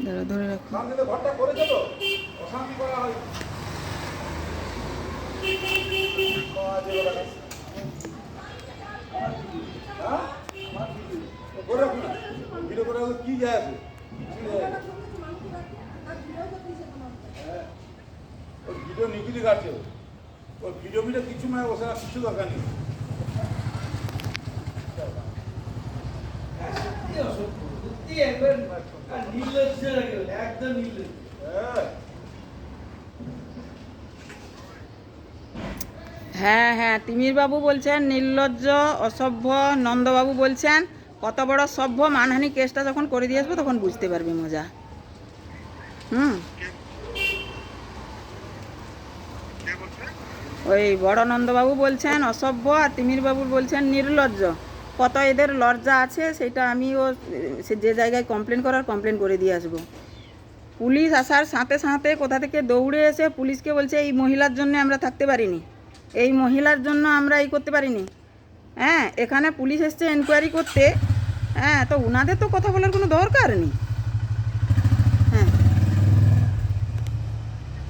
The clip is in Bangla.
দাঁড়া, ধরে রাখো। ঘরটা করেছে তো অশান্তি করা হয়। ভিডিও করে কি যায় আছে? ওই ভিডিও নিগুলি কাটছে, ওই ভিডিও কিছু মানে বসে না, কিছু দরকার নেই। হ্যাঁ হ্যাঁ, তিমির বাবু বলছেন নির্লজ্জ, অসভ্য। নন্দবাবু বলছেন কত বড় সভ্য, মানহানি কেসটা যখন করে দিয়ে আসবো তখন বুঝতে পারবি মজা। ওই বড় নন্দবাবু বলছেন অসভ্য, আর তিমির বাবু বলছেন নির্লজ্জ। কত এদের লজ্জা আছে সেটা আমিও সে যে জায়গায় কমপ্লেন করে দিয়ে আসবো। পুলিশ আসার সাথে সাথে কোথা থেকে দৌড়ে এসে পুলিশকে বলছে এই মহিলার জন্য আমরা থাকতে পারিনি, এই মহিলার জন্য আমরা এই করতে পারিনি। হ্যাঁ, এখানে পুলিশ এসছে এনকোয়ারি করতে। হ্যাঁ, তো উনাদের তো কথা বলার কোনো দরকার নেই।